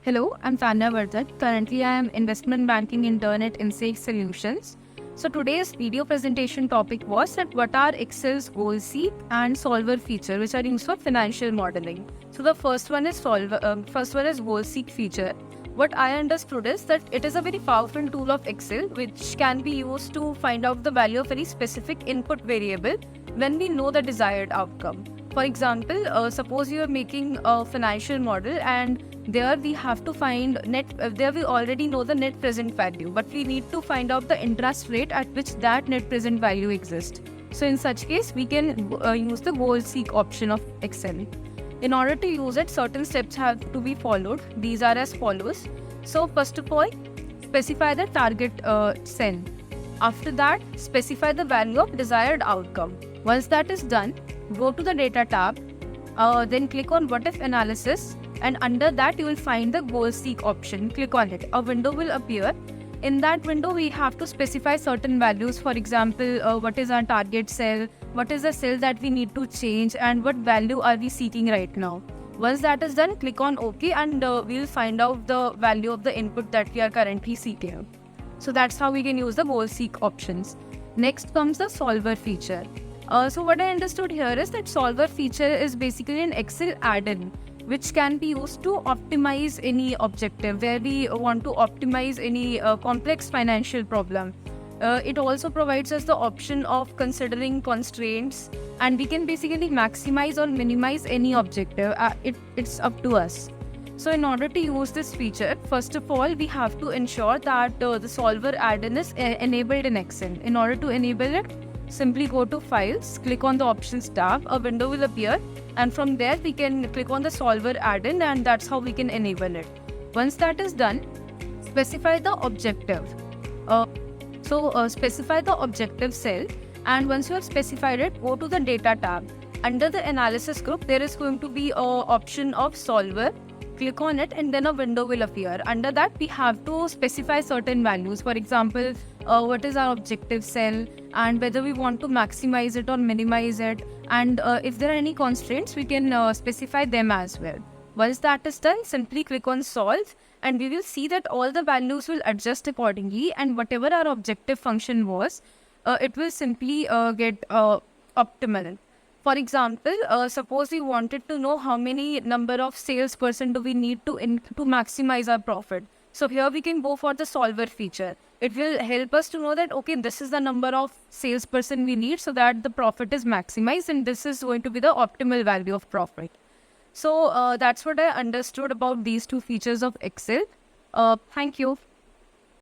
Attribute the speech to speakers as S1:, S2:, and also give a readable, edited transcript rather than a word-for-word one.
S1: Hello, I'm Tanya Vardhan. Currently, I am investment banking intern at Insight Solutions. So today's video presentation topic was that what are Excel's goal seek and solver feature, which are used for financial modeling. So the first one is goal seek feature. What I understood is that it is a very powerful tool of Excel which can be used to find out the value of any specific input variable when we know the desired outcome. For example, suppose you are making a financial model and there we have to find there we already know the net present value, but we need to find out the interest rate at which that net present value exists. So in such case, we can use the goal seek option of Excel. In order to use it, certain steps have to be followed. These are as follows. So first of all, specify the target cell. After that, specify the value of desired outcome. Once that is done, go to the data tab, then click on what if analysis, and under that you will find the goal seek option. Click on it. A window will appear. In that window, we have to specify certain values. For example, what is our target cell, what is the cell that we need to change, and what value are we seeking right now. Once that is done, click on OK, and we will find out the value of the input that we are currently seeking. So that's how we can use the goal seek options. Next comes the solver feature. So what I understood here is that solver feature is basically an Excel add-in which can be used to optimize any objective where we want to optimize any complex financial problem. It also provides us the option of considering constraints, and we can basically maximize or minimize any objective. It's up to us. So in order to use this feature, first of all, we have to ensure that the solver add-in is enabled in Excel. In order to enable it, simply go to Files, click on the Options tab, a window will appear, and from there we can click on the solver add-in, and that's how we can enable it. Once that is done, specify the objective. Specify the objective cell, and once you have specified it, go to the Data tab. Under the Analysis group, there is going to be an option of Solver. Click on it and then a window will appear. Under that, we have to specify certain values. For example, what is our objective cell and whether we want to maximize it or minimize it. And if there are any constraints, we can specify them as well. Once that is done, simply click on Solve and we will see that all the values will adjust accordingly, and whatever our objective function was, it will simply get optimal. For example, suppose we wanted to know how many number of salesperson do we need to maximize our profit. So here we can go for the solver feature. It will help us to know that, okay, this is the number of salesperson we need so that the profit is maximized, and this is going to be the optimal value of profit. So that's what I understood about these two features of Excel. Thank you.